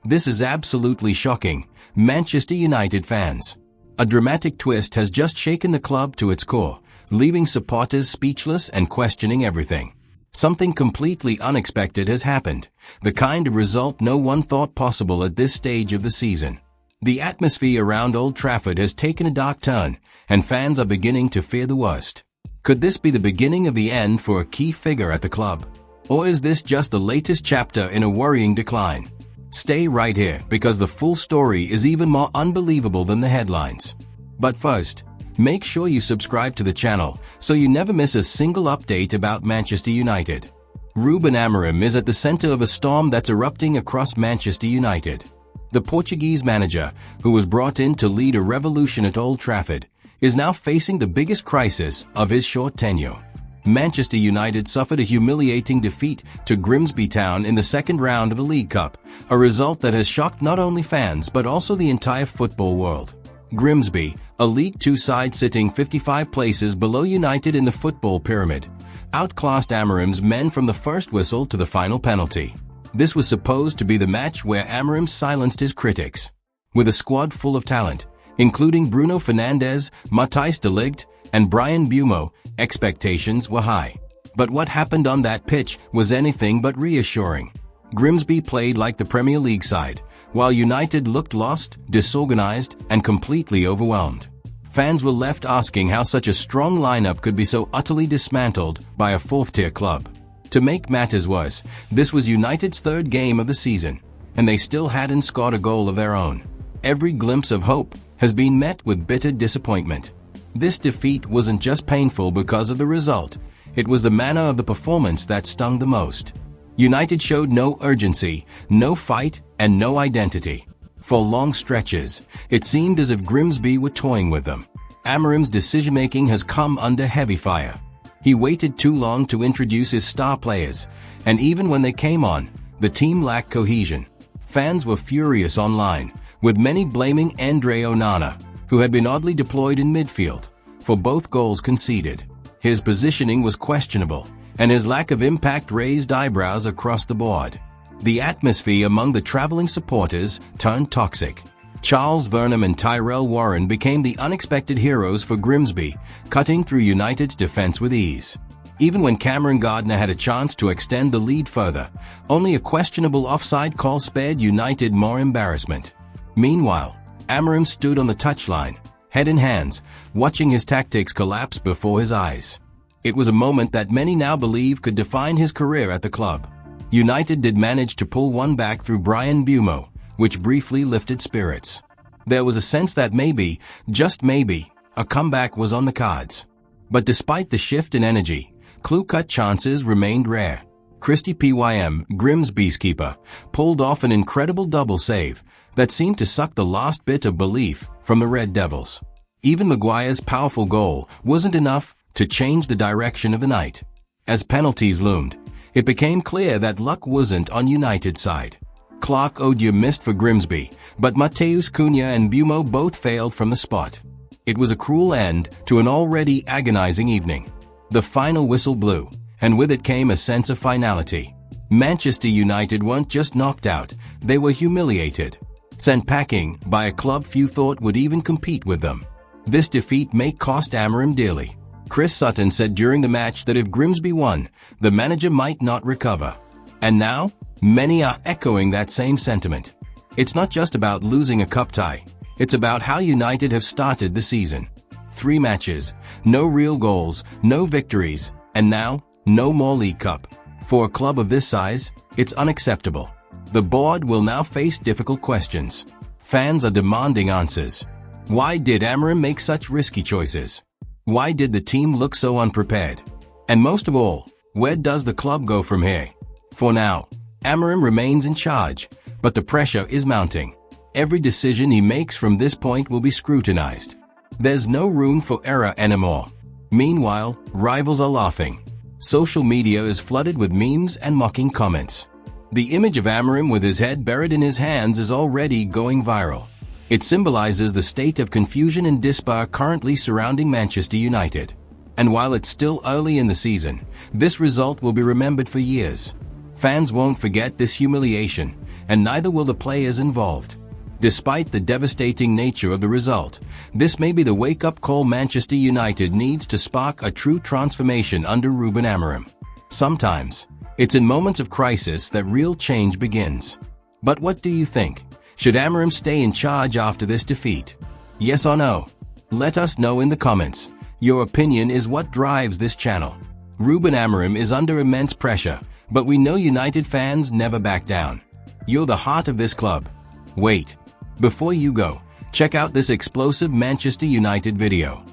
This is absolutely shocking, Manchester United fans. A dramatic twist has just shaken the club to its core, leaving supporters speechless and questioning everything. Something completely unexpected has happened, the kind of result no one thought possible at this stage of the season. The atmosphere around Old Trafford has taken a dark turn, and fans are beginning to fear the worst. Could this be the beginning of the end for a key figure at the club? Or is this just the latest chapter in a worrying decline? Stay right here, because the full story is even more unbelievable than the headlines. But first, make sure you subscribe to the channel so you never miss a single update about Manchester United. Ruben Amorim is at the center of a storm that's erupting across Manchester United. The Portuguese manager, who was brought in to lead a revolution at Old Trafford, is now facing the biggest crisis of his short tenure. Manchester United suffered a humiliating defeat to Grimsby Town in the second round of the League Cup, a result that has shocked not only fans but also the entire football world. Grimsby, a League Two side sitting 55 places below United in the football pyramid, outclassed Amorim's men from the first whistle to the final penalty. This was supposed to be the match where Amorim silenced his critics. With a squad full of talent, including Bruno Fernandes, Matthijs de Ligt, and Bryan Mbeumo, expectations were high. But what happened on that pitch was anything but reassuring. Grimsby played like the Premier League side, while United looked lost, disorganized, and completely overwhelmed. Fans were left asking how such a strong lineup could be so utterly dismantled by a fourth-tier club. To make matters worse, this was United's third game of the season, and they still hadn't scored a goal of their own. Every glimpse of hope has been met with bitter disappointment. This defeat wasn't just painful because of the result, it was the manner of the performance that stung the most. United showed no urgency, no fight, and no identity. For long stretches, it seemed as if Grimsby were toying with them. Amorim's decision-making has come under heavy fire. He waited too long to introduce his star players, and even when they came on, the team lacked cohesion. Fans were furious online, with many blaming Andre Onana, who had been oddly deployed in midfield, for both goals conceded. His positioning was questionable, and his lack of impact raised eyebrows across the board. The atmosphere among the traveling supporters turned toxic. Charles Vernam and Tyrell Warren became the unexpected heroes for Grimsby, cutting through United's defense with ease. Even when Cameron Gardner had a chance to extend the lead further, only a questionable offside call spared United more embarrassment. Meanwhile, Amorim stood on the touchline, head in hands, watching his tactics collapse before his eyes. It was a moment that many now believe could define his career at the club. United did manage to pull one back through Bryan Mbeumo, which briefly lifted spirits. There was a sense that maybe, just maybe, a comeback was on the cards. But despite the shift in energy, clear-cut chances remained rare. Christy Pym, Grimsby's keeper, pulled off an incredible double save that seemed to suck the last bit of belief from the Red Devils. Even Maguire's powerful goal wasn't enough to change the direction of the night. As penalties loomed, it became clear that luck wasn't on United's side. Clark Odier missed for Grimsby, but Matheus Cunha and Mbeumo both failed from the spot. It was a cruel end to an already agonizing evening. The final whistle blew, and with it came a sense of finality. Manchester United weren't just knocked out, they were humiliated. Sent packing by a club few thought would even compete with them. This defeat may cost Amorim dearly. Chris Sutton said during the match that if Grimsby won, the manager might not recover. And now, many are echoing that same sentiment. It's not just about losing a cup tie, it's about how United have started the season. 3 matches, no real goals, no victories, and now, no more League Cup. For a club of this size, it's unacceptable. The board will now face difficult questions. Fans are demanding answers. Why did Amorim make such risky choices? Why did the team look so unprepared? And most of all, where does the club go from here? For now, Amorim remains in charge, but the pressure is mounting. Every decision he makes from this point will be scrutinized. There's no room for error anymore. Meanwhile, rivals are laughing. Social media is flooded with memes and mocking comments. The image of Amorim with his head buried in his hands is already going viral. It symbolizes the state of confusion and despair currently surrounding Manchester United. And while it's still early in the season, this result will be remembered for years. Fans won't forget this humiliation, and neither will the players involved. Despite the devastating nature of the result, this may be the wake-up call Manchester United needs to spark a true transformation under Ruben Amorim. Sometimes, it's in moments of crisis that real change begins. But what do you think? Should Amorim stay in charge after this defeat? Yes or no? Let us know in the comments. Your opinion is what drives this channel. Ruben Amorim is under immense pressure, but we know United fans never back down. You're the heart of this club. Wait. Before you go, check out this explosive Manchester United video.